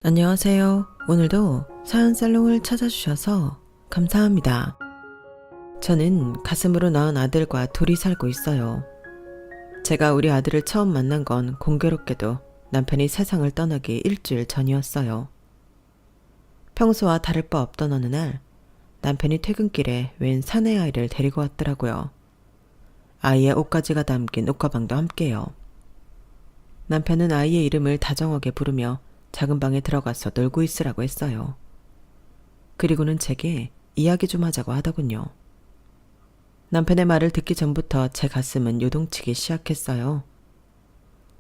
안녕하세요. 오늘도 사연살롱을 찾아주셔서 감사합니다. 저는 가슴으로 낳은 아들과 둘이 살고 있어요. 제가 우리 아들을 처음 만난 건 공교롭게도 남편이 세상을 떠나기 일주일 전이었어요. 평소와 다를 바 없던 어느 날 남편이 퇴근길에 웬 사내아이를 데리고 왔더라고요. 아이의 옷가지가 담긴 옷가방도 함께요. 남편은 아이의 이름을 다정하게 부르며 작은 방에 들어가서 놀고 있으라고 했어요. 그리고는 제게 이야기 좀 하자고 하더군요. 남편의 말을 듣기 전부터 제 가슴은 요동치기 시작했어요.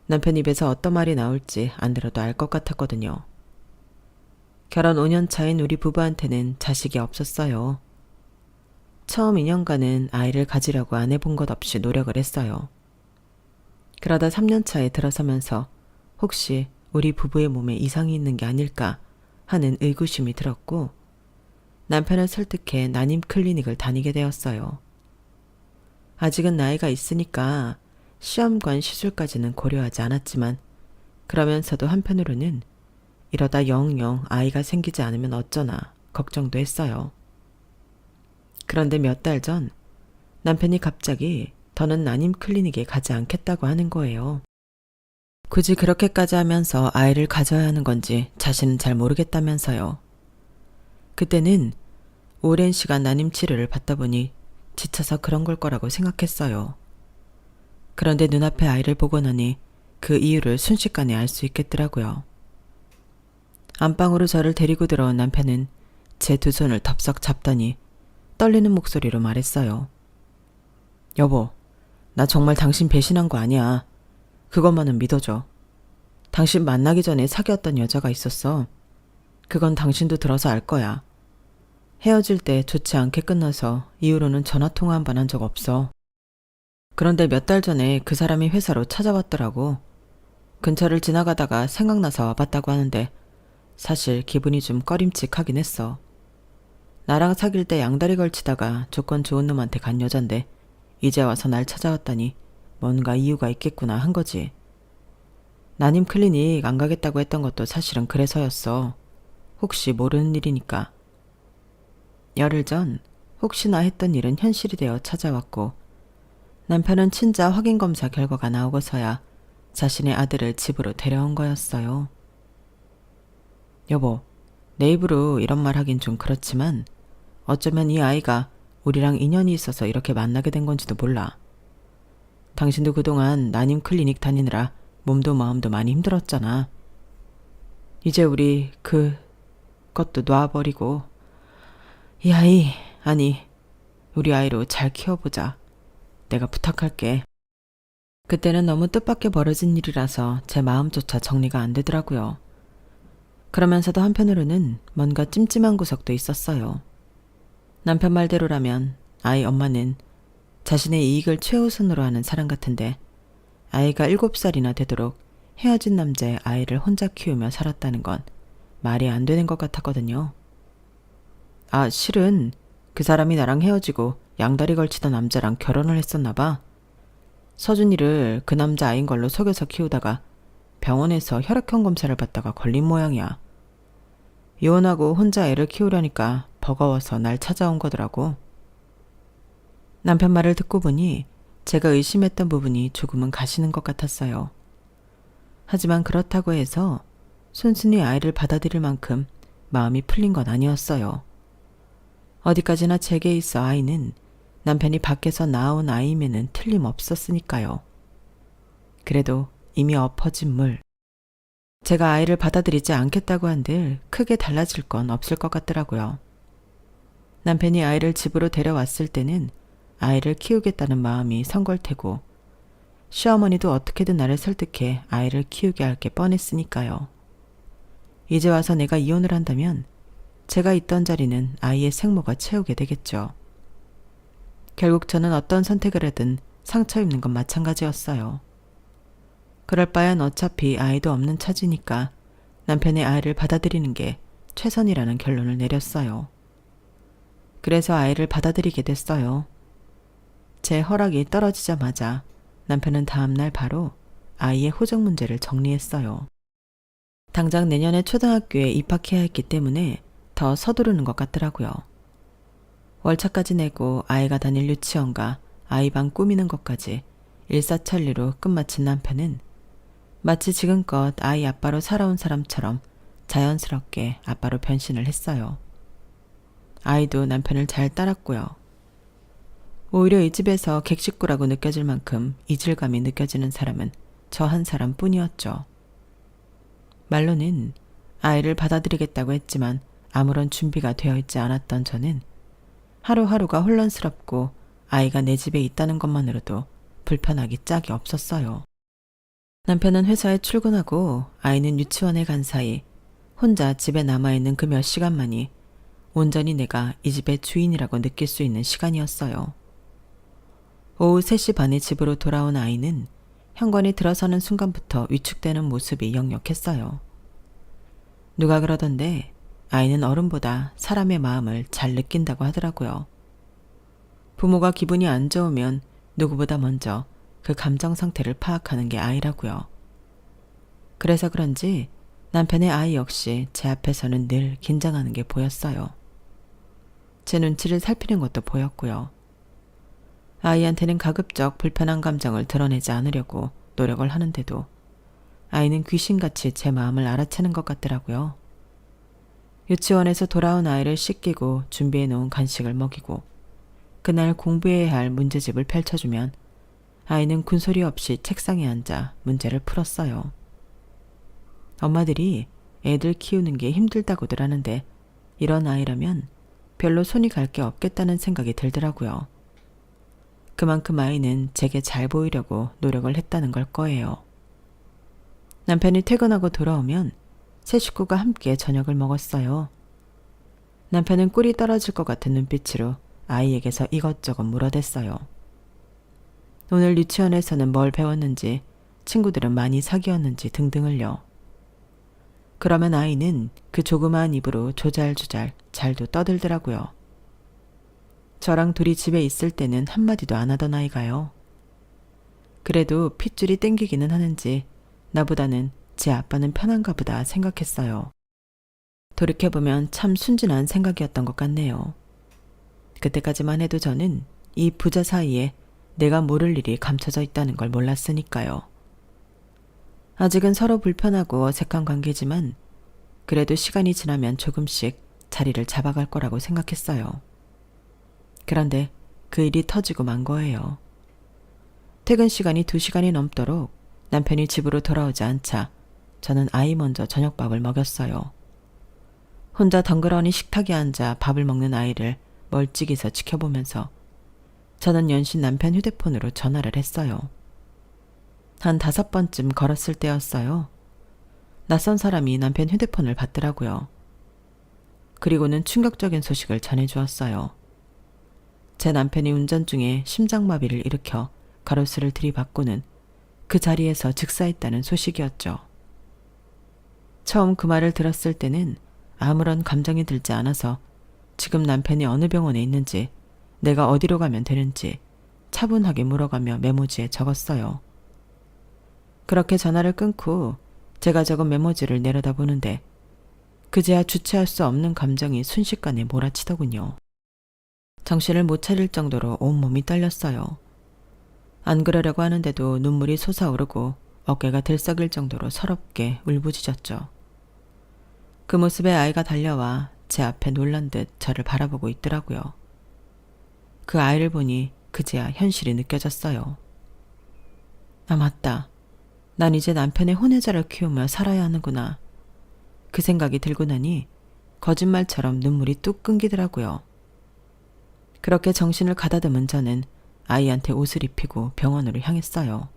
남편 입에서 어떤 말이 나올지 안 들어도 알 것 같았거든요. 결혼 5년 차인 우리 부부한테는 자식이 없었어요. 처음 2년간은 아이를 가지려고 안 해본 것 없이 노력을 했어요. 그러다 3년 차에 들어서면서 혹시 우리 부부의 몸에 이상이 있는 게 아닐까 하는 의구심이 들었고 남편을 설득해 난임 클리닉을 다니게 되었어요. 아직은 나이가 있으니까 시험관 시술까지는 고려하지 않았지만 그러면서도 한편으로는 이러다 영영 아이가 생기지 않으면 어쩌나 걱정도 했어요. 그런데 몇 달 전 남편이 갑자기 더는 난임 클리닉에 가지 않겠다고 하는 거예요. 굳이 그렇게까지 하면서 아이를 가져야 하는 건지 자신은 잘 모르겠다면서요. 그때는 오랜 시간 난임 치료를 받다 보니 지쳐서 그런 걸 거라고 생각했어요. 그런데 눈앞에 아이를 보고 나니 그 이유를 순식간에 알 수 있겠더라고요. 안방으로 저를 데리고 들어온 남편은 제 두 손을 덥석 잡더니 떨리는 목소리로 말했어요. 여보, 나 정말 당신 배신한 거 아니야. 그것만은 믿어줘. 당신 만나기 전에 사귀었던 여자가 있었어. 그건 당신도 들어서 알 거야. 헤어질 때 좋지 않게 끝나서 이후로는 전화통화 한 번 한 적 없어. 그런데 몇 달 전에 그 사람이 회사로 찾아왔더라고. 근처를 지나가다가 생각나서 와봤다고 하는데 사실 기분이 좀 꺼림칙하긴 했어. 나랑 사귈 때 양다리 걸치다가 조건 좋은 놈한테 간 여잔데 이제 와서 날 찾아왔다니 뭔가 이유가 있겠구나 한 거지. 난임 클리닉 안 가겠다고 했던 것도 사실은 그래서였어. 혹시 모르는 일이니까. 열흘 전 혹시나 했던 일은 현실이 되어 찾아왔고 남편은 친자 확인검사 결과가 나오고서야 자신의 아들을 집으로 데려온 거였어요. 여보, 내 입으로 이런 말 하긴 좀 그렇지만 어쩌면 이 아이가 우리랑 인연이 있어서 이렇게 만나게 된 건지도 몰라. 당신도 그동안 난임 클리닉 다니느라 몸도 마음도 많이 힘들었잖아. 이제 우리 그것도 놔버리고 이 아이, 아니 우리 아이로 잘 키워보자. 내가 부탁할게. 그때는 너무 뜻밖의 벌어진 일이라서 제 마음조차 정리가 안 되더라고요. 그러면서도 한편으로는 뭔가 찜찜한 구석도 있었어요. 남편 말대로라면 아이 엄마는 자신의 이익을 최우선으로 하는 사람 같은데 아이가 7살이나 되도록 헤어진 남자의 아이를 혼자 키우며 살았다는 건 말이 안 되는 것 같았거든요. 아, 실은 그 사람이 나랑 헤어지고 양다리 걸치던 남자랑 결혼을 했었나 봐. 서준이를 그 남자 아이인 걸로 속여서 키우다가 병원에서 혈액형 검사를 받다가 걸린 모양이야. 이혼하고 혼자 애를 키우려니까 버거워서 날 찾아온 거더라고. 남편 말을 듣고 보니 제가 의심했던 부분이 조금은 가시는 것 같았어요. 하지만 그렇다고 해서 순순히 아이를 받아들일 만큼 마음이 풀린 건 아니었어요. 어디까지나 제게 있어 아이는 남편이 밖에서 낳아온 아이임에는 틀림없었으니까요. 그래도 이미 엎어진 물. 제가 아이를 받아들이지 않겠다고 한들 크게 달라질 건 없을 것 같더라고요. 남편이 아이를 집으로 데려왔을 때는 아이를 키우겠다는 마음이 선 걸 테고 시어머니도 어떻게든 나를 설득해 아이를 키우게 할 게 뻔했으니까요. 이제 와서 내가 이혼을 한다면 제가 있던 자리는 아이의 생모가 채우게 되겠죠. 결국 저는 어떤 선택을 하든 상처 입는 건 마찬가지였어요. 그럴 바엔 어차피 아이도 없는 처지니까 남편의 아이를 받아들이는 게 최선이라는 결론을 내렸어요. 그래서 아이를 받아들이게 됐어요. 제 허락이 떨어지자마자 남편은 다음날 바로 아이의 호적 문제를 정리했어요. 당장 내년에 초등학교에 입학해야 했기 때문에 더 서두르는 것 같더라고요. 월차까지 내고 아이가 다닐 유치원과 아이방 꾸미는 것까지 일사천리로 끝마친 남편은 마치 지금껏 아이 아빠로 살아온 사람처럼 자연스럽게 아빠로 변신을 했어요. 아이도 남편을 잘 따랐고요. 오히려 이 집에서 객식구라고 느껴질 만큼 이질감이 느껴지는 사람은 저 한 사람뿐이었죠. 말로는 아이를 받아들이겠다고 했지만 아무런 준비가 되어 있지 않았던 저는 하루하루가 혼란스럽고 아이가 내 집에 있다는 것만으로도 불편하기 짝이 없었어요. 남편은 회사에 출근하고 아이는 유치원에 간 사이 혼자 집에 남아있는 그 몇 시간만이 온전히 내가 이 집의 주인이라고 느낄 수 있는 시간이었어요. 오후 3시 반에 집으로 돌아온 아이는 현관이 들어서는 순간부터 위축되는 모습이 역력했어요. 누가 그러던데 아이는 어른보다 사람의 마음을 잘 느낀다고 하더라고요. 부모가 기분이 안 좋으면 누구보다 먼저 그 감정 상태를 파악하는 게 아이라고요. 그래서 그런지 남편의 아이 역시 제 앞에서는 늘 긴장하는 게 보였어요. 제 눈치를 살피는 것도 보였고요. 아이한테는 가급적 불편한 감정을 드러내지 않으려고 노력을 하는데도 아이는 귀신같이 제 마음을 알아채는 것 같더라고요. 유치원에서 돌아온 아이를 씻기고 준비해 놓은 간식을 먹이고 그날 공부해야 할 문제집을 펼쳐주면 아이는 군소리 없이 책상에 앉아 문제를 풀었어요. 엄마들이 애들 키우는 게 힘들다고들 하는데 이런 아이라면 별로 손이 갈 게 없겠다는 생각이 들더라고요. 그만큼 아이는 제게 잘 보이려고 노력을 했다는 걸 거예요. 남편이 퇴근하고 돌아오면 세 식구가 함께 저녁을 먹었어요. 남편은 꿀이 떨어질 것 같은 눈빛으로 아이에게서 이것저것 물어댔어요. 오늘 유치원에서는 뭘 배웠는지, 친구들은 많이 사귀었는지 등등을요. 그러면 아이는 그 조그마한 입으로 조잘조잘 잘도 떠들더라고요. 저랑 둘이 집에 있을 때는 한마디도 안 하던 아이가요. 그래도 핏줄이 땡기기는 하는지 나보다는 제 아빠는 편한가 보다 생각했어요. 돌이켜보면 참 순진한 생각이었던 것 같네요. 그때까지만 해도 저는 이 부자 사이에 내가 모를 일이 감춰져 있다는 걸 몰랐으니까요. 아직은 서로 불편하고 어색한 관계지만 그래도 시간이 지나면 조금씩 자리를 잡아갈 거라고 생각했어요. 그런데 그 일이 터지고 만 거예요. 퇴근 시간이 2시간이 넘도록 남편이 집으로 돌아오지 않자 저는 아이 먼저 저녁밥을 먹였어요. 혼자 덩그러니 식탁에 앉아 밥을 먹는 아이를 멀찍이서 지켜보면서 저는 연신 남편 휴대폰으로 전화를 했어요. 한 5번쯤 걸었을 때였어요. 낯선 사람이 남편 휴대폰을 받더라고요. 그리고는 충격적인 소식을 전해주었어요. 제 남편이 운전 중에 심장마비를 일으켜 가로수를 들이받고는 그 자리에서 즉사했다는 소식이었죠. 처음 그 말을 들었을 때는 아무런 감정이 들지 않아서 지금 남편이 어느 병원에 있는지 내가 어디로 가면 되는지 차분하게 물어가며 메모지에 적었어요. 그렇게 전화를 끊고 제가 적은 메모지를 내려다보는데 그제야 주체할 수 없는 감정이 순식간에 몰아치더군요. 정신을 못 차릴 정도로 온몸이 떨렸어요. 안 그러려고 하는데도 눈물이 솟아오르고 어깨가 들썩일 정도로 서럽게 울부짖었죠. 그 모습에 아이가 달려와 제 앞에 놀란 듯 저를 바라보고 있더라고요. 그 아이를 보니 그제야 현실이 느껴졌어요. 아, 맞다. 난 이제 남편의 혼외자를 키우며 살아야 하는구나. 그 생각이 들고 나니 거짓말처럼 눈물이 뚝 끊기더라고요. 그렇게 정신을 가다듬은 저는 아이한테 옷을 입히고 병원으로 향했어요.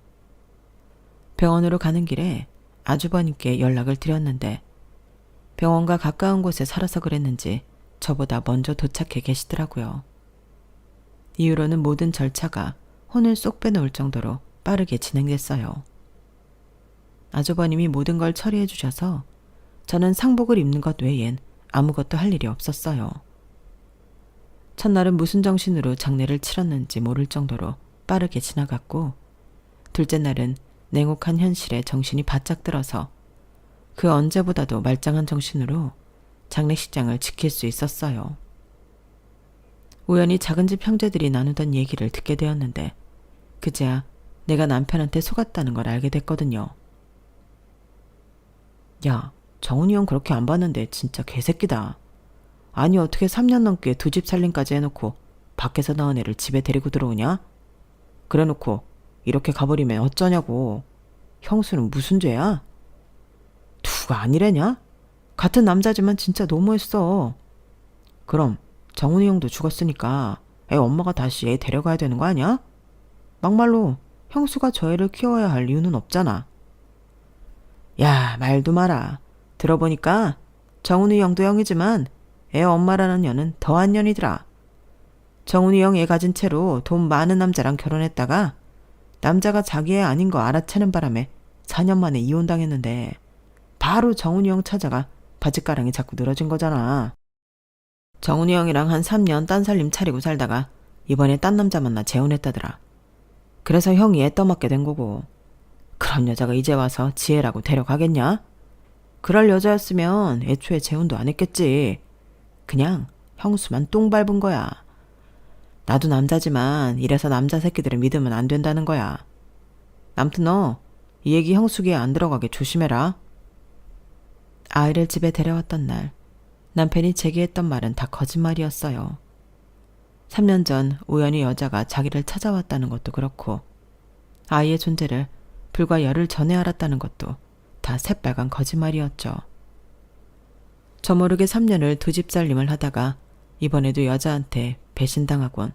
병원으로 가는 길에 아주버님께 연락을 드렸는데 병원과 가까운 곳에 살아서 그랬는지 저보다 먼저 도착해 계시더라고요. 이후로는 모든 절차가 혼을 쏙 빼놓을 정도로 빠르게 진행됐어요. 아주버님이 모든 걸 처리해 주셔서 저는 상복을 입는 것 외엔 아무것도 할 일이 없었어요. 첫날은 무슨 정신으로 장례를 치렀는지 모를 정도로 빠르게 지나갔고 둘째 날은 냉혹한 현실에 정신이 바짝 들어서 그 언제보다도 말짱한 정신으로 장례식장을 지킬 수 있었어요. 우연히 작은 집 형제들이 나누던 얘기를 듣게 되었는데 그제야 내가 남편한테 속았다는 걸 알게 됐거든요. 야, 정훈이 형 그렇게 안 봤는데 진짜 개새끼다. 아니 어떻게 3년 넘게 두 집 살림까지 해놓고 밖에서 낳은 애를 집에 데리고 들어오냐? 그래놓고 이렇게 가버리면 어쩌냐고. 형수는 무슨 죄야? 누가 아니래냐? 같은 남자지만 진짜 너무했어. 그럼 정훈이 형도 죽었으니까 애 엄마가 다시 애 데려가야 되는 거 아니야? 막말로 형수가 저 애를 키워야 할 이유는 없잖아. 야, 말도 마라. 들어보니까 정훈이 형도 형이지만 애 엄마라는 년은 더한 년이더라. 정훈이 형 애 가진 채로 돈 많은 남자랑 결혼했다가 남자가 자기 애 아닌 거 알아채는 바람에 4년 만에 이혼당했는데 바로 정훈이 형 찾아가 바짓가랑이 자꾸 늘어진 거잖아. 정훈이 형이랑 한 3년 딴 살림 차리고 살다가 이번에 딴 남자 만나 재혼했다더라. 그래서 형이 애 떠맡게 된 거고. 그런 여자가 이제 와서 지혜라고 데려가겠냐? 그럴 여자였으면 애초에 재혼도 안 했겠지. 그냥 형수만 똥 밟은 거야. 나도 남자지만 이래서 남자 새끼들을 믿으면 안 된다는 거야. 남튼 너 이 얘기 형수 귀에 안 들어가게 조심해라. 아이를 집에 데려왔던 날 남편이 제게 했던 말은 다 거짓말이었어요. 3년 전 우연히 여자가 자기를 찾아왔다는 것도 그렇고 아이의 존재를 불과 열흘 전에 알았다는 것도 다 새빨간 거짓말이었죠. 저 모르게 3년을 두 집 살림을 하다가 이번에도 여자한테 배신당하곤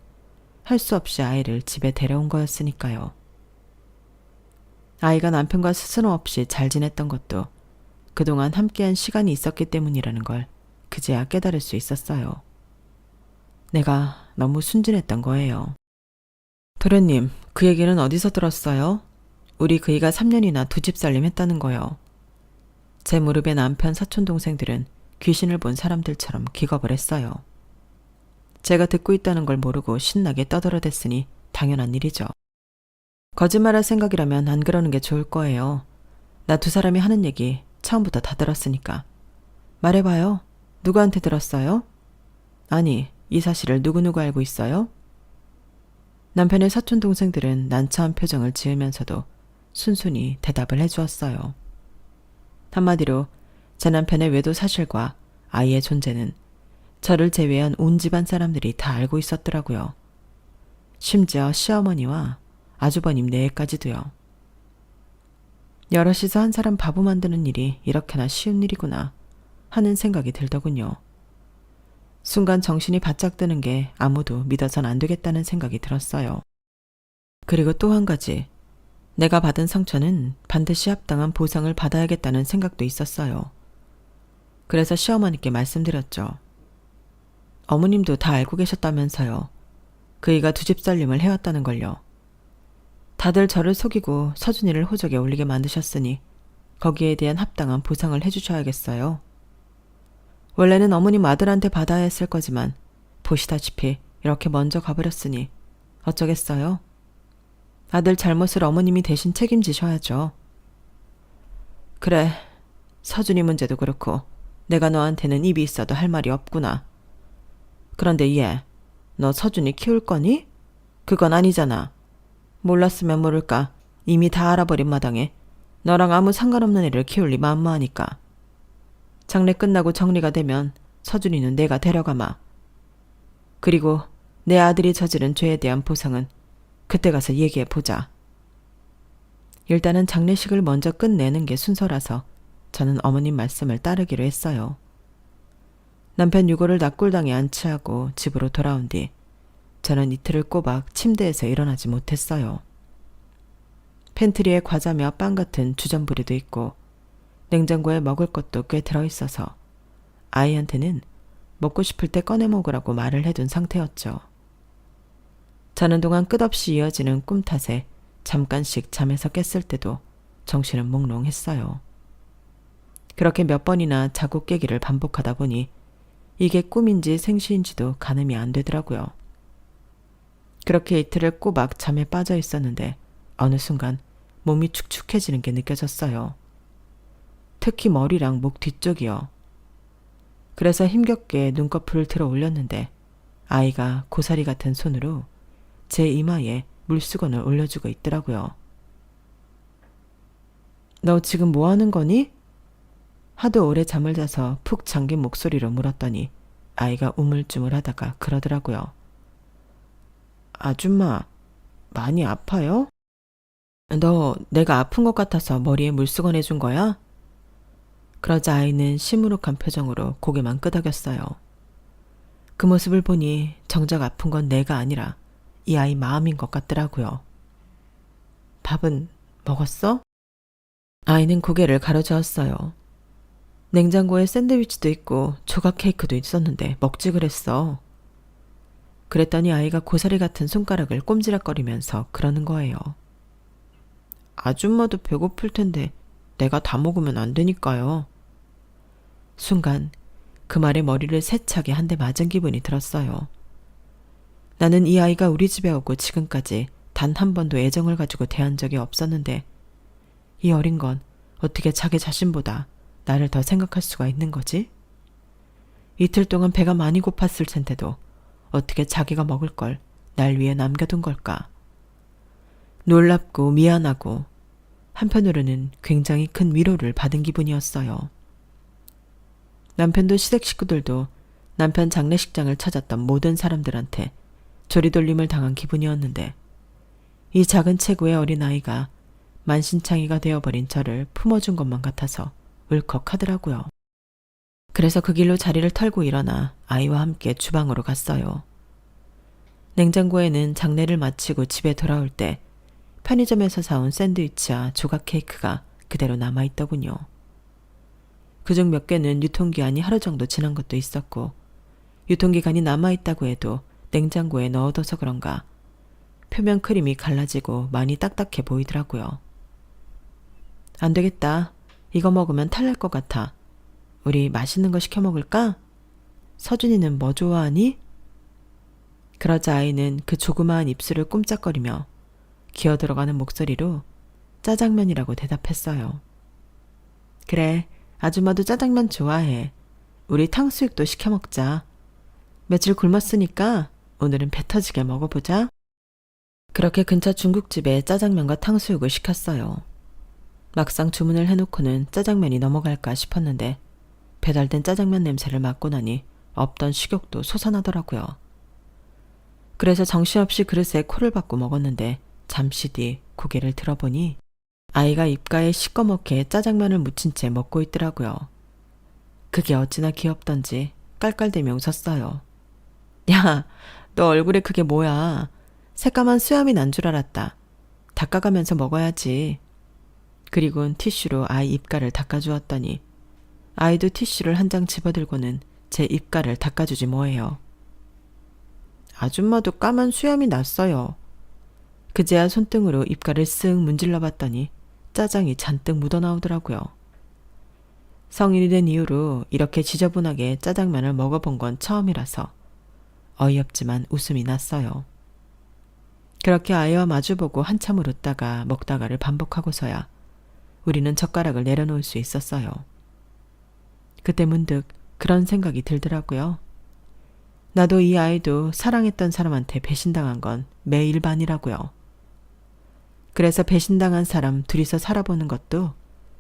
할 수 없이 아이를 집에 데려온 거였으니까요. 아이가 남편과 스스럼 없이 잘 지냈던 것도 그동안 함께한 시간이 있었기 때문이라는 걸 그제야 깨달을 수 있었어요. 내가 너무 순진했던 거예요. 도련님, 그 얘기는 어디서 들었어요? 우리 그이가 3년이나 두 집 살림 했다는 거요. 제 무릎에 남편 사촌 동생들은 귀신을 본 사람들처럼 기겁을 했어요. 제가 듣고 있다는 걸 모르고 신나게 떠들어댔으니 당연한 일이죠. 거짓말할 생각이라면 안 그러는 게 좋을 거예요. 나 두 사람이 하는 얘기 처음부터 다 들었으니까. 말해봐요. 누구한테 들었어요? 아니, 이 사실을 누구누구 알고 있어요? 남편의 사촌 동생들은 난처한 표정을 지으면서도 순순히 대답을 해주었어요. 한마디로 제 남편의 외도 사실과 아이의 존재는 저를 제외한 온 집안 사람들이 다 알고 있었더라고요. 심지어 시어머니와 아주버님 내외까지도요. 여럿이서 한 사람 바보 만드는 일이 이렇게나 쉬운 일이구나 하는 생각이 들더군요. 순간 정신이 바짝 드는 게 아무도 믿어선 안 되겠다는 생각이 들었어요. 그리고 또 한 가지, 내가 받은 상처는 반드시 합당한 보상을 받아야겠다는 생각도 있었어요. 그래서 시어머니께 말씀드렸죠. 어머님도 다 알고 계셨다면서요. 그이가 두 집 살림을 해왔다는 걸요. 다들 저를 속이고 서준이를 호적에 올리게 만드셨으니 거기에 대한 합당한 보상을 해주셔야겠어요. 원래는 어머님 아들한테 받아야 했을 거지만 보시다시피 이렇게 먼저 가버렸으니 어쩌겠어요? 아들 잘못을 어머님이 대신 책임지셔야죠. 그래, 서준이 문제도 그렇고 내가 너한테는 입이 있어도 할 말이 없구나. 그런데 얘, 너 서준이 키울 거니? 그건 아니잖아. 몰랐으면 모를까 이미 다 알아버린 마당에 너랑 아무 상관없는 애를 키울리 만무하니까. 장례 끝나고 정리가 되면 서준이는 내가 데려가마. 그리고 내 아들이 저지른 죄에 대한 보상은 그때 가서 얘기해보자. 일단은 장례식을 먼저 끝내는 게 순서라서 저는 어머님 말씀을 따르기로 했어요. 남편 유고를 낙골당에 안치하고 집으로 돌아온 뒤 저는 이틀을 꼬박 침대에서 일어나지 못했어요. 팬트리에 과자며 빵 같은 주전부리도 있고 냉장고에 먹을 것도 꽤 들어있어서 아이한테는 먹고 싶을 때 꺼내 먹으라고 말을 해둔 상태였죠. 자는 동안 끝없이 이어지는 꿈 탓에 잠깐씩 잠에서 깼을 때도 정신은 몽롱했어요. 그렇게 몇 번이나 자고 깨기를 반복하다 보니 이게 꿈인지 생시인지도 가늠이 안 되더라고요. 그렇게 이틀을 꼬박 잠에 빠져 있었는데 어느 순간 몸이 축축해지는 게 느껴졌어요. 특히 머리랑 목 뒤쪽이요. 그래서 힘겹게 눈꺼풀을 들어 올렸는데 아이가 고사리 같은 손으로 제 이마에 물수건을 올려주고 있더라고요. 너 지금 뭐 하는 거니? 하도 오래 잠을 자서 푹 잠긴 목소리로 물었더니 아이가 우물쭈물하다가 그러더라고요. 아줌마, 많이 아파요? 너 내가 아픈 것 같아서 머리에 물수건 해준 거야? 그러자 아이는 시무룩한 표정으로 고개만 끄덕였어요. 그 모습을 보니 정작 아픈 건 내가 아니라 이 아이 마음인 것 같더라고요. 밥은 먹었어? 아이는 고개를 가로저었어요. 냉장고에 샌드위치도 있고 조각 케이크도 있었는데 먹지 그랬어. 그랬더니 아이가 고사리 같은 손가락을 꼼지락거리면서 그러는 거예요. 아줌마도 배고플 텐데 내가 다 먹으면 안 되니까요. 순간 그 말에 머리를 세차게 한 대 맞은 기분이 들었어요. 나는 이 아이가 우리 집에 오고 지금까지 단 한 번도 애정을 가지고 대한 적이 없었는데 이 어린 건 어떻게 자기 자신보다 나를 더 생각할 수가 있는 거지? 이틀 동안 배가 많이 고팠을 텐데도 어떻게 자기가 먹을 걸 날 위해 남겨둔 걸까? 놀랍고 미안하고 한편으로는 굉장히 큰 위로를 받은 기분이었어요. 남편도 시댁 식구들도 남편 장례식장을 찾았던 모든 사람들한테 조리돌림을 당한 기분이었는데 이 작은 체구의 어린아이가 만신창이가 되어버린 저를 품어준 것만 같아서 울컥하더라고요. 그래서 그 길로 자리를 털고 일어나 아이와 함께 주방으로 갔어요. 냉장고에는 장례를 마치고 집에 돌아올 때 편의점에서 사온 샌드위치와 조각 케이크가 그대로 남아있더군요. 그중 몇 개는 유통기한이 하루 정도 지난 것도 있었고 유통기간이 남아있다고 해도 냉장고에 넣어둬서 그런가 표면 크림이 갈라지고 많이 딱딱해 보이더라고요. 안 되겠다. 이거 먹으면 탈날 것 같아. 우리 맛있는 거 시켜 먹을까? 서준이는 뭐 좋아하니? 그러자 아이는 그 조그마한 입술을 꼼짝거리며 기어들어가는 목소리로 짜장면이라고 대답했어요. 그래, 아줌마도 짜장면 좋아해. 우리 탕수육도 시켜 먹자. 며칠 굶었으니까 오늘은 배 터지게 먹어보자. 그렇게 근처 중국집에 짜장면과 탕수육을 시켰어요. 막상 주문을 해놓고는 짜장면이 넘어갈까 싶었는데 배달된 짜장면 냄새를 맡고 나니 없던 식욕도 솟아나더라고요. 그래서 정신없이 그릇에 코를 박고 먹었는데 잠시 뒤 고개를 들어보니 아이가 입가에 시꺼멓게 짜장면을 묻힌 채 먹고 있더라고요. 그게 어찌나 귀엽던지 깔깔대며 웃었어요. 야, 너 얼굴에 그게 뭐야? 새까만 수염이 난 줄 알았다. 닦아가면서 먹어야지. 그리고는 티슈로 아이 입가를 닦아주었더니 아이도 티슈를 한 장 집어들고는 제 입가를 닦아주지 뭐예요. 아줌마도 까만 수염이 났어요. 그제야 손등으로 입가를 쓱 문질러 봤더니 짜장이 잔뜩 묻어나오더라고요. 성인이 된 이후로 이렇게 지저분하게 짜장면을 먹어본 건 처음이라서 어이없지만 웃음이 났어요. 그렇게 아이와 마주보고 한참을 웃다가 먹다가를 반복하고서야 우리는 젓가락을 내려놓을 수 있었어요. 그때 문득 그런 생각이 들더라고요. 나도 이 아이도 사랑했던 사람한테 배신당한 건 매일반이라고요. 그래서 배신당한 사람 둘이서 살아보는 것도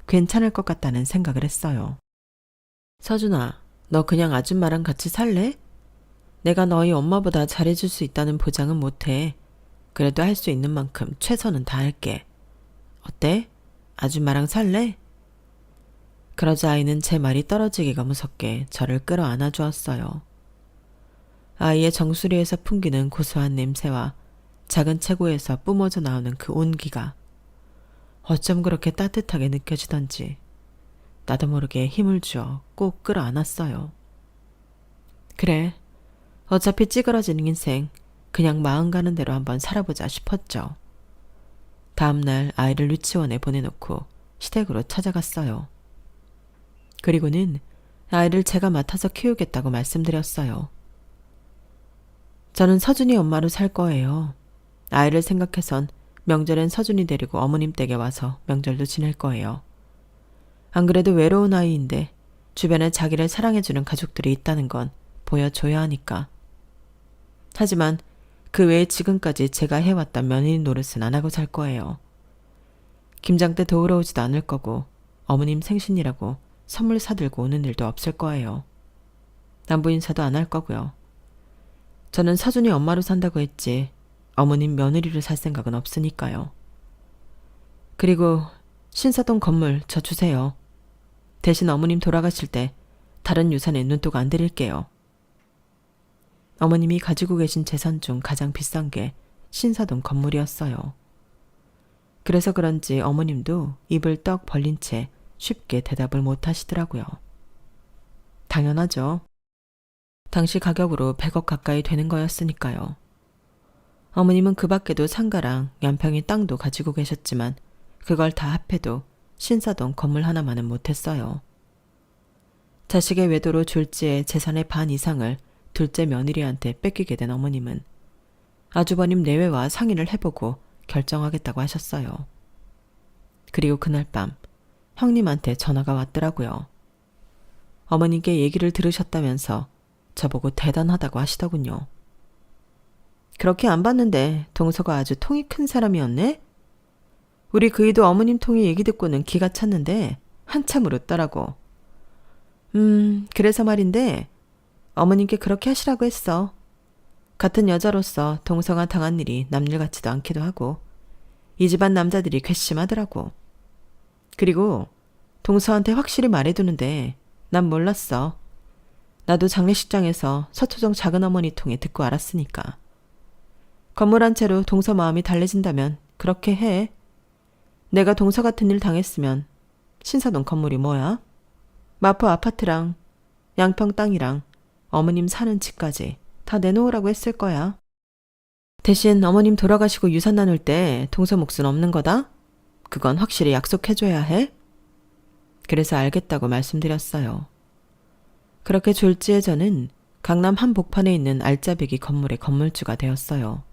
괜찮을 것 같다는 생각을 했어요. 서준아, 너 그냥 아줌마랑 같이 살래? 내가 너희 엄마보다 잘해줄 수 있다는 보장은 못해. 그래도 할 수 있는 만큼 최선은 다할게. 어때? 아줌마랑 살래? 그러자 아이는 제 말이 떨어지기가 무섭게 저를 끌어안아 주었어요. 아이의 정수리에서 풍기는 고소한 냄새와 작은 체구에서 뿜어져 나오는 그 온기가 어쩜 그렇게 따뜻하게 느껴지던지 나도 모르게 힘을 주어 꼭 끌어안았어요. 그래, 어차피 찌그러지는 인생 그냥 마음 가는 대로 한번 살아보자 싶었죠. 다음날 아이를 유치원에 보내놓고 시댁으로 찾아갔어요. 그리고는 아이를 제가 맡아서 키우겠다고 말씀드렸어요. 저는 서준이 엄마로 살 거예요. 아이를 생각해선 명절엔 서준이 데리고 어머님 댁에 와서 명절도 지낼 거예요. 안 그래도 외로운 아이인데 주변에 자기를 사랑해주는 가족들이 있다는 건 보여줘야 하니까. 하지만 그 외에 지금까지 제가 해왔던 며느리 노릇은 안 하고 살 거예요. 김장 때 도우러 오지도 않을 거고 어머님 생신이라고 선물 사들고 오는 일도 없을 거예요. 남부 인사도 안 할 거고요. 저는 서준이 엄마로 산다고 했지 어머님 며느리로 살 생각은 없으니까요. 그리고 신사동 건물 저 주세요. 대신 어머님 돌아가실 때 다른 유산에 눈독 안 들일게요. 어머님이 가지고 계신 재산 중 가장 비싼 게 신사동 건물이었어요. 그래서 그런지 어머님도 입을 떡 벌린 채 쉽게 대답을 못 하시더라고요. 당연하죠. 당시 가격으로 100억 가까이 되는 거였으니까요. 어머님은 그 밖에도 상가랑 연평이 땅도 가지고 계셨지만 그걸 다 합해도 신사동 건물 하나만은 못했어요. 자식의 외도로 졸지에 재산의 반 이상을 둘째 며느리한테 뺏기게 된 어머님은 아주버님 내외와 상의를 해보고 결정하겠다고 하셨어요. 그리고 그날 밤 형님한테 전화가 왔더라고요. 어머님께 얘기를 들으셨다면서 저보고 대단하다고 하시더군요. 그렇게 안 봤는데 동서가 아주 통이 큰 사람이었네? 우리 그이도 어머님 통이 얘기 듣고는 기가 찼는데 한참 울었더라고. 그래서 말인데 어머님께 그렇게 하시라고 했어. 같은 여자로서 동서가 당한 일이 남일 같지도 않기도 하고 이 집안 남자들이 괘씸하더라고. 그리고 동서한테 확실히 말해두는데 난 몰랐어. 나도 장례식장에서 서초정 작은어머니 통에 듣고 알았으니까. 건물 한 채로 동서 마음이 달래진다면 그렇게 해. 내가 동서 같은 일 당했으면 신사동 건물이 뭐야? 마포 아파트랑 양평 땅이랑 어머님 사는 집까지 다 내놓으라고 했을 거야. 대신 어머님 돌아가시고 유산 나눌 때 동서 몫은 없는 거다? 그건 확실히 약속해줘야 해. 그래서 알겠다고 말씀드렸어요. 그렇게 졸지에 저는 강남 한복판에 있는 알짜배기 건물의 건물주가 되었어요.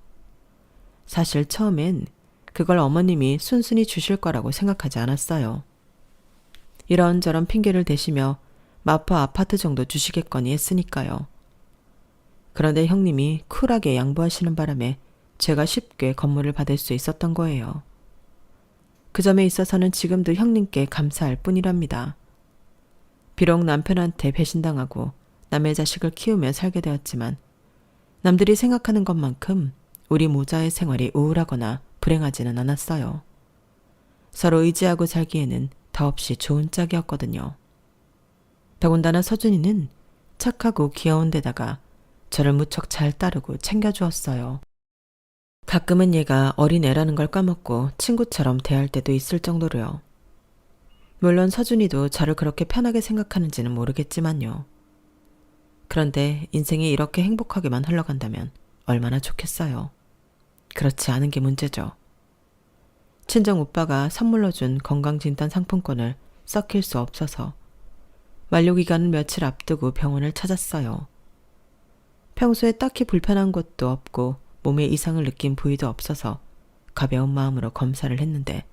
사실 처음엔 그걸 어머님이 순순히 주실 거라고 생각하지 않았어요. 이런저런 핑계를 대시며 마포 아파트 정도 주시겠거니 했으니까요. 그런데 형님이 쿨하게 양보하시는 바람에 제가 쉽게 건물을 받을 수 있었던 거예요. 그 점에 있어서는 지금도 형님께 감사할 뿐이랍니다. 비록 남편한테 배신당하고 남의 자식을 키우며 살게 되었지만 남들이 생각하는 것만큼 우리 모자의 생활이 우울하거나 불행하지는 않았어요. 서로 의지하고 살기에는 더없이 좋은 짝이었거든요. 더군다나 서준이는 착하고 귀여운 데다가 저를 무척 잘 따르고 챙겨주었어요. 가끔은 얘가 어린애라는 걸 까먹고 친구처럼 대할 때도 있을 정도로요. 물론 서준이도 저를 그렇게 편하게 생각하는지는 모르겠지만요. 그런데 인생이 이렇게 행복하게만 흘러간다면 얼마나 좋겠어요. 그렇지 않은 게 문제죠. 친정 오빠가 선물로 준 건강진단 상품권을 썩힐 수 없어서 만료기간을 며칠 앞두고 병원을 찾았어요. 평소에 딱히 불편한 것도 없고 몸에 이상을 느낀 부위도 없어서 가벼운 마음으로 검사를 했는데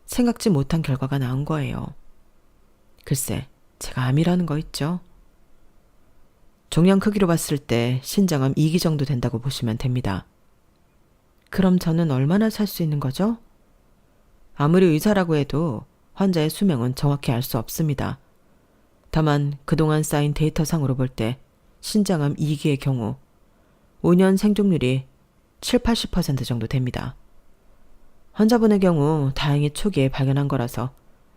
생각지 못한 결과가 나온 거예요. 글쎄, 제가 암이라는 거 있죠. 종양 크기로 봤을 때 신장암 2기 정도 된다고 보시면 됩니다. 그럼 저는 얼마나 살 수 있는 거죠? 아무리 의사라고 해도 환자의 수명은 정확히 알 수 없습니다. 다만 그동안 쌓인 데이터상으로 볼 때 신장암 2기의 경우 5년 생존율이 70~80% 정도 됩니다. 환자분의 경우 다행히 초기에 발견한 거라서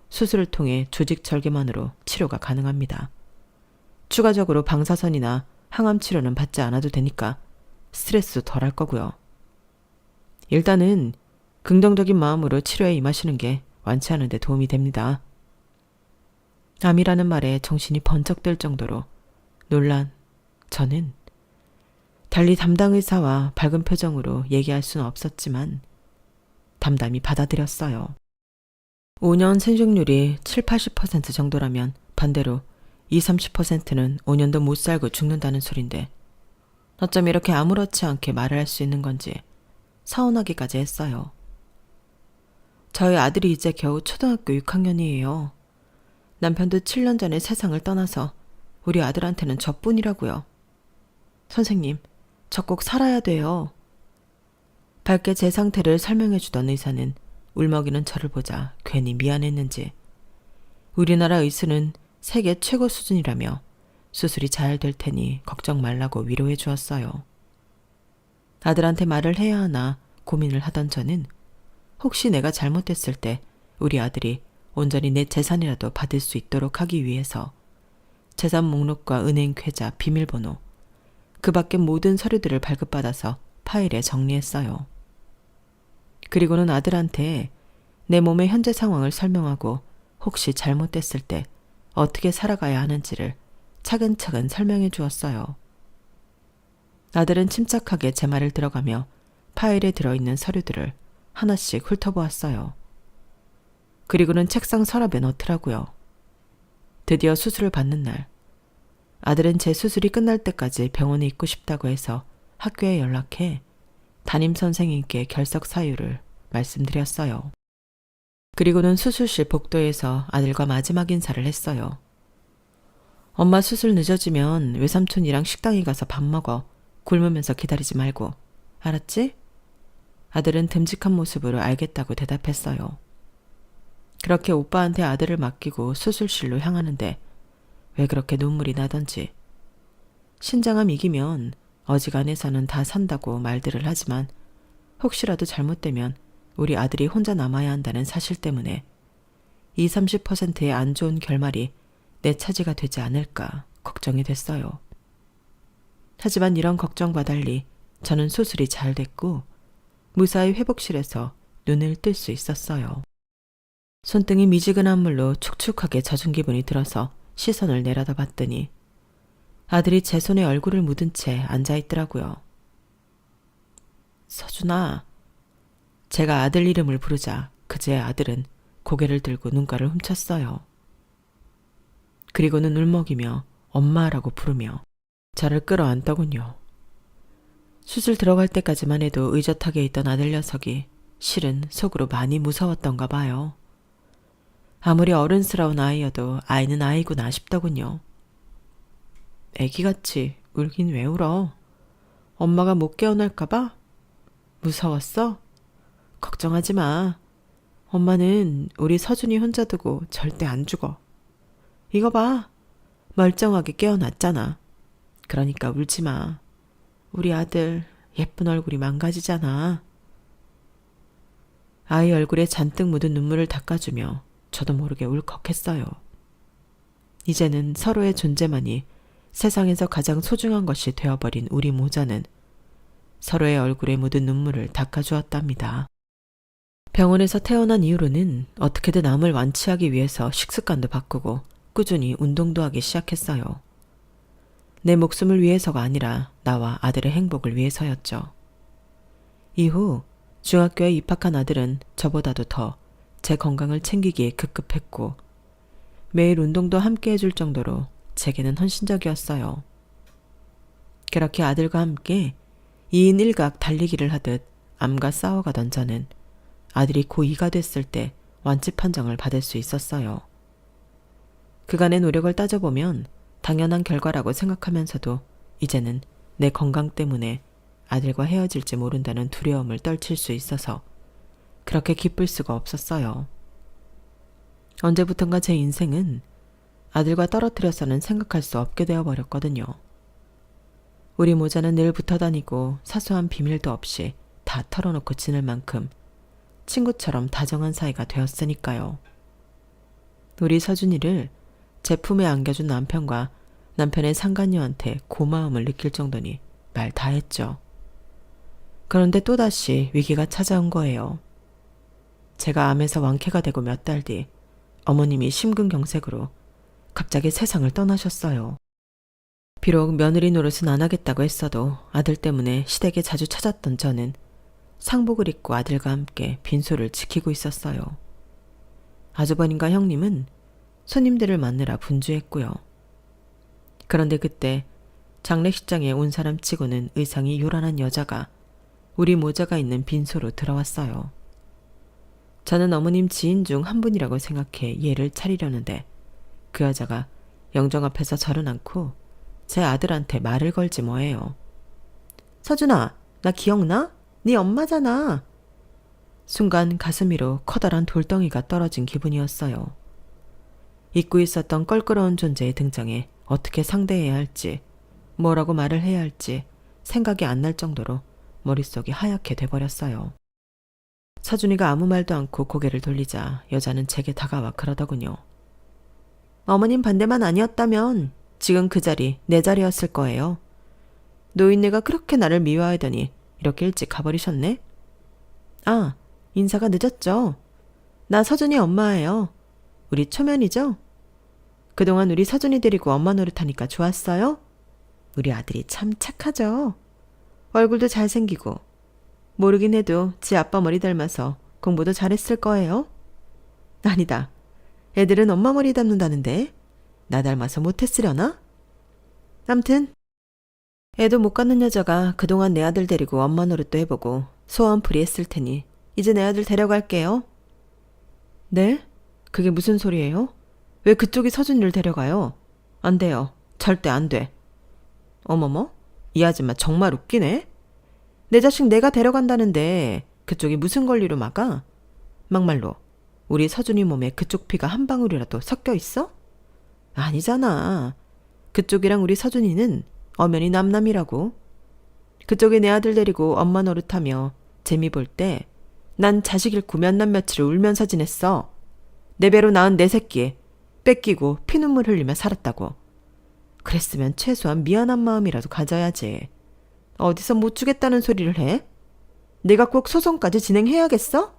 수술을 통해 조직 절개만으로 치료가 가능합니다. 추가적으로 방사선이나 항암 치료는 받지 않아도 되니까 스트레스도 덜 할 거고요. 일단은 긍정적인 마음으로 치료에 임하시는 게 완치하는 데 도움이 됩니다. 암이라는 말에 정신이 번쩍 들 정도로 놀란 저는 달리 담당 의사와 밝은 표정으로 얘기할 수는 없었지만 담담히 받아들였어요. 5년 생존율이 70~80% 정도라면 반대로 20~30%는 5년도 못 살고 죽는다는 소린데 어쩜 이렇게 아무렇지 않게 말을 할 수 있는 건지 서운하기까지 했어요. 저희 아들이 이제 겨우 초등학교 6학년이에요. 남편도 7년 전에 세상을 떠나서 우리 아들한테는 저뿐이라고요. 선생님, 저 꼭 살아야 돼요. 밝게 제 상태를 설명해 주던 의사는 울먹이는 저를 보자 괜히 미안했는지 우리나라 의수는 세계 최고 수준이라며 수술이 잘 될 테니 걱정 말라고 위로해 주었어요. 아들한테 말을 해야 하나 고민을 하던 저는 혹시 내가 잘못했을 때 우리 아들이 온전히 내 재산이라도 받을 수 있도록 하기 위해서 재산 목록과 은행 계좌, 비밀번호, 그 밖의 모든 서류들을 발급받아서 파일에 정리했어요. 그리고는 아들한테 내 몸의 현재 상황을 설명하고 혹시 잘못됐을 때 어떻게 살아가야 하는지를 차근차근 설명해 주었어요. 아들은 침착하게 제 말을 들어가며 파일에 들어있는 서류들을 하나씩 훑어보았어요. 그리고는 책상 서랍에 넣더라고요. 드디어 수술을 받는 날, 아들은 제 수술이 끝날 때까지 병원에 있고 싶다고 해서 학교에 연락해 담임 선생님께 결석 사유를 말씀드렸어요. 그리고는 수술실 복도에서 아들과 마지막 인사를 했어요. 엄마 수술 늦어지면 외삼촌이랑 식당에 가서 밥 먹어. 굶으면서 기다리지 말고. 알았지? 아들은 듬직한 모습으로 알겠다고 대답했어요. 그렇게 오빠한테 아들을 맡기고 수술실로 향하는데 왜 그렇게 눈물이 나던지. 신장암 이기면 어지간해서는 다 산다고 말들을 하지만 혹시라도 잘못되면 우리 아들이 혼자 남아야 한다는 사실 때문에 20~30%의 안 좋은 결말이 내 차지가 되지 않을까 걱정이 됐어요. 하지만 이런 걱정과 달리 저는 수술이 잘 됐고 무사히 회복실에서 눈을 뜰 수 있었어요. 손등이 미지근한 물로 축축하게 젖은 기분이 들어서 시선을 내려다 봤더니 아들이 제 손에 얼굴을 묻은 채 앉아있더라고요. 서준아. 제가 아들 이름을 부르자 그제 아들은 고개를 들고 눈가를 훔쳤어요. 그리고는 울먹이며 엄마라고 부르며 저를 끌어안더군요. 수술 들어갈 때까지만 해도 의젓하게 있던 아들 녀석이 실은 속으로 많이 무서웠던가 봐요. 아무리 어른스러운 아이여도 아이는 아이구나 싶더군요. 애기같이 울긴 왜 울어? 엄마가 못 깨어날까봐? 무서웠어? 걱정하지 마. 엄마는 우리 서준이 혼자 두고 절대 안 죽어. 이거 봐. 멀쩡하게 깨어났잖아. 그러니까 울지 마. 우리 아들 예쁜 얼굴이 망가지잖아. 아이 얼굴에 잔뜩 묻은 눈물을 닦아주며 저도 모르게 울컥했어요. 이제는 서로의 존재만이 세상에서 가장 소중한 것이 되어버린 우리 모자는 서로의 얼굴에 묻은 눈물을 닦아주었답니다. 병원에서 태어난 이후로는 어떻게든 암을 완치하기 위해서 식습관도 바꾸고 꾸준히 운동도 하기 시작했어요. 내 목숨을 위해서가 아니라 나와 아들의 행복을 위해서였죠. 이후 중학교에 입학한 아들은 저보다도 더 제 건강을 챙기기에 급급했고 매일 운동도 함께 해줄 정도로 제게는 헌신적이었어요. 그렇게 아들과 함께 2인 1각 달리기를 하듯 암과 싸워가던 저는 아들이 고2가 됐을 때 완치 판정을 받을 수 있었어요. 그간의 노력을 따져보면 당연한 결과라고 생각하면서도 이제는 내 건강 때문에 아들과 헤어질지 모른다는 두려움을 떨칠 수 있어서 그렇게 기쁠 수가 없었어요. 언제부턴가 제 인생은 아들과 떨어뜨려서는 생각할 수 없게 되어버렸거든요. 우리 모자는 늘 붙어다니고 사소한 비밀도 없이 다 털어놓고 지낼 만큼 친구처럼 다정한 사이가 되었으니까요. 우리 서준이를 제 품에 안겨준 남편과 남편의 상간녀한테 고마움을 느낄 정도니 말 다 했죠. 그런데 또다시 위기가 찾아온 거예요. 제가 암에서 완쾌가 되고 몇 달 뒤 어머님이 심근경색으로 갑자기 세상을 떠나셨어요. 비록 며느리 노릇은 안 하겠다고 했어도 아들 때문에 시댁에 자주 찾았던 저는 상복을 입고 아들과 함께 빈소를 지키고 있었어요. 아주버님과 형님은 손님들을 맞느라 분주했고요. 그런데 그때 장례식장에 온 사람 치고는 의상이 요란한 여자가 우리 모자가 있는 빈소로 들어왔어요. 저는 어머님 지인 중 한 분이라고 생각해 예를 차리려는데 그 여자가 영정 앞에서 저를 안고 제 아들한테 말을 걸지 뭐예요. 서준아, 나 기억나? 네 엄마잖아. 순간 가슴 위로 커다란 돌덩이가 떨어진 기분이었어요. 잊고 있었던 껄끄러운 존재의 등장에 어떻게 상대해야 할지, 뭐라고 말을 해야 할지 생각이 안 날 정도로 머릿속이 하얗게 돼버렸어요. 서준이가 아무 말도 않고 고개를 돌리자 여자는 제게 다가와 그러더군요. 어머님 반대만 아니었다면 지금 그 자리 내 자리였을 거예요. 노인네가 그렇게 나를 미워하더니 이렇게 일찍 가버리셨네? 아, 인사가 늦었죠? 나 서준이 엄마예요. 우리 초면이죠? 그동안 우리 서준이 데리고 엄마 노릇하니까 좋았어요? 우리 아들이 참 착하죠? 얼굴도 잘생기고 모르긴 해도 지 아빠 머리 닮아서 공부도 잘했을 거예요? 아니다. 애들은 엄마 머리 닮는다는데 나 닮아서 못했으려나? 암튼 애도 못 갖는 여자가 그동안 내 아들 데리고 엄마 노릇도 해보고 소원풀이 했을 테니 이제 내 아들 데려갈게요. 네? 그게 무슨 소리예요? 왜 그쪽이 서준이를 데려가요? 안 돼요. 절대 안 돼. 어머머? 이 아줌마 정말 웃기네? 내 자식 내가 데려간다는데 그쪽이 무슨 권리로 막아? 막말로 우리 서준이 몸에 그쪽 피가 한 방울이라도 섞여 있어? 아니잖아. 그쪽이랑 우리 서준이는 엄연히 남남이라고. 그쪽이 내 아들 데리고 엄마 노릇하며 재미 볼 때 난 자식 잃고 몇 날 며칠을 울면서 지냈어. 내 배로 낳은 내 새끼 뺏기고 피눈물 흘리며 살았다고. 그랬으면 최소한 미안한 마음이라도 가져야지. 어디서 못 주겠다는 소리를 해? 내가 꼭 소송까지 진행해야겠어?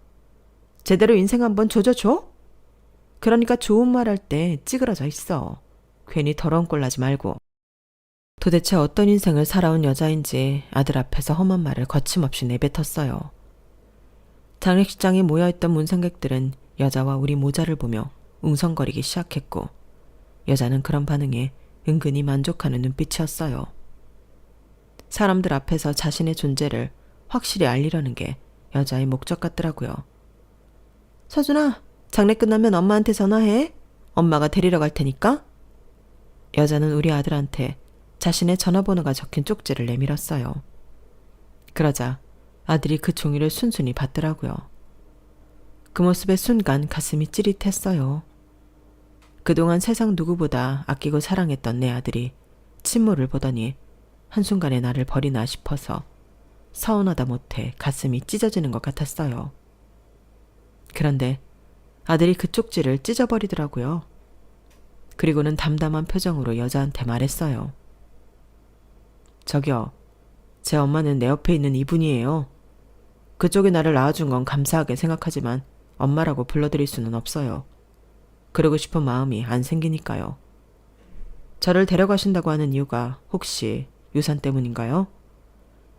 제대로 인생 한번 조져줘? 그러니까 좋은 말 할 때 찌그러져 있어. 괜히 더러운 꼴 나지 말고. 도대체 어떤 인생을 살아온 여자인지 아들 앞에서 험한 말을 거침없이 내뱉었어요. 장례식장에 모여있던 문상객들은 여자와 우리 모자를 보며 웅성거리기 시작했고 여자는 그런 반응에 은근히 만족하는 눈빛이었어요. 사람들 앞에서 자신의 존재를 확실히 알리려는 게 여자의 목적 같더라고요. 서준아, 장례 끝나면 엄마한테 전화해. 엄마가 데리러 갈 테니까. 여자는 우리 아들한테 자신의 전화번호가 적힌 쪽지를 내밀었어요. 그러자 아들이 그 종이를 순순히 받더라고요. 그 모습에 순간 가슴이 찌릿했어요. 그동안 세상 누구보다 아끼고 사랑했던 내 아들이 친모를 보더니 한순간에 나를 버리나 싶어서 서운하다 못해 가슴이 찢어지는 것 같았어요. 그런데 아들이 그 쪽지를 찢어버리더라고요. 그리고는 담담한 표정으로 여자한테 말했어요. 저기요, 제 엄마는 내 옆에 있는 이분이에요. 그쪽이 나를 낳아준 건 감사하게 생각하지만 엄마라고 불러드릴 수는 없어요. 그러고 싶은 마음이 안 생기니까요. 저를 데려가신다고 하는 이유가 혹시 유산 때문인가요?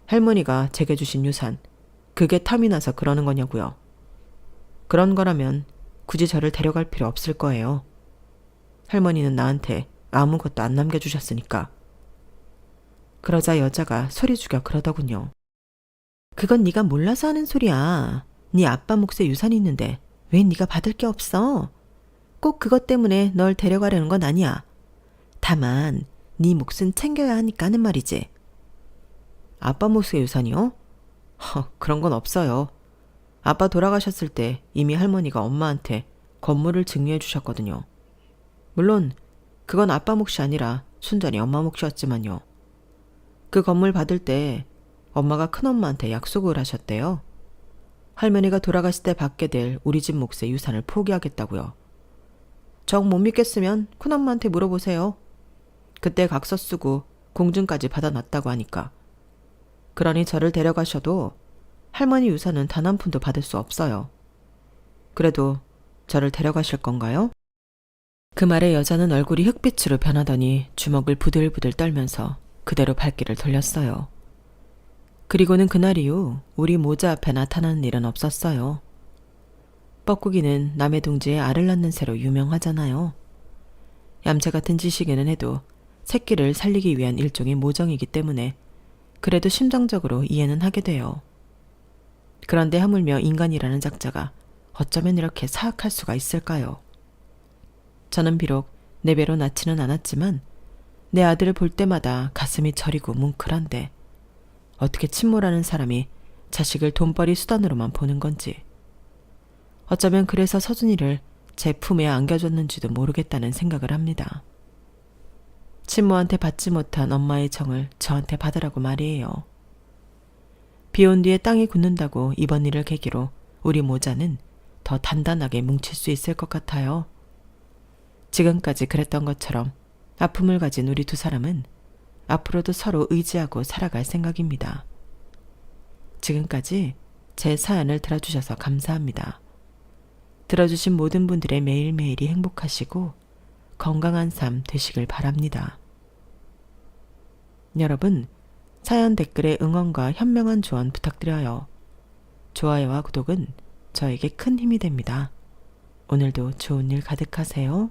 할머니가 제게 주신 유산, 그게 탐이 나서 그러는 거냐고요. 그런 거라면 굳이 저를 데려갈 필요 없을 거예요. 할머니는 나한테 아무것도 안 남겨주셨으니까. 그러자 여자가 소리 죽여 그러더군요. 그건 네가 몰라서 하는 소리야. 네 아빠 몫에 유산이 있는데 왜 네가 받을 게 없어? 꼭 그것 때문에 널 데려가려는 건 아니야. 다만 네 몫은 챙겨야 하니까 하는 말이지. 아빠 몫의 유산이요? 그런 건 없어요. 아빠 돌아가셨을 때 이미 할머니가 엄마한테 건물을 증여해 주셨거든요. 물론 그건 아빠 몫이 아니라 순전히 엄마 몫이었지만요. 그 건물 받을 때 엄마가 큰엄마한테 약속을 하셨대요. 할머니가 돌아가실 때 받게 될 우리 집 몫의 유산을 포기하겠다고요. 정 못 믿겠으면 큰엄마한테 물어보세요. 그때 각서 쓰고 공증까지 받아놨다고 하니까. 그러니 저를 데려가셔도 할머니 유산은 단 한 푼도 받을 수 없어요. 그래도 저를 데려가실 건가요? 그 말에 여자는 얼굴이 흑빛으로 변하더니 주먹을 부들부들 떨면서 그대로 발길을 돌렸어요. 그리고는 그날 이후 우리 모자 앞에 나타나는 일은 없었어요. 뻐꾸기는 남의 둥지에 알을 낳는 새로 유명하잖아요. 얌체 같은 지식에는 해도 새끼를 살리기 위한 일종의 모정이기 때문에 그래도 심정적으로 이해는 하게 돼요. 그런데 하물며 인간이라는 작자가 어쩌면 이렇게 사악할 수가 있을까요? 저는 비록 내 배로 낳지는 않았지만 내 아들을 볼 때마다 가슴이 저리고 뭉클한데 어떻게 친모라는 사람이 자식을 돈벌이 수단으로만 보는 건지. 어쩌면 그래서 서준이를 제 품에 안겨줬는지도 모르겠다는 생각을 합니다. 친모한테 받지 못한 엄마의 정을 저한테 받으라고 말이에요. 비 온 뒤에 땅이 굳는다고 이번 일을 계기로 우리 모자는 더 단단하게 뭉칠 수 있을 것 같아요. 지금까지 그랬던 것처럼 아픔을 가진 우리 두 사람은 앞으로도 서로 의지하고 살아갈 생각입니다. 지금까지 제 사연을 들어주셔서 감사합니다. 들어주신 모든 분들의 매일매일이 행복하시고 건강한 삶 되시길 바랍니다. 여러분, 사연 댓글에 응원과 현명한 조언 부탁드려요. 좋아요와 구독은 저에게 큰 힘이 됩니다. 오늘도 좋은 일 가득하세요.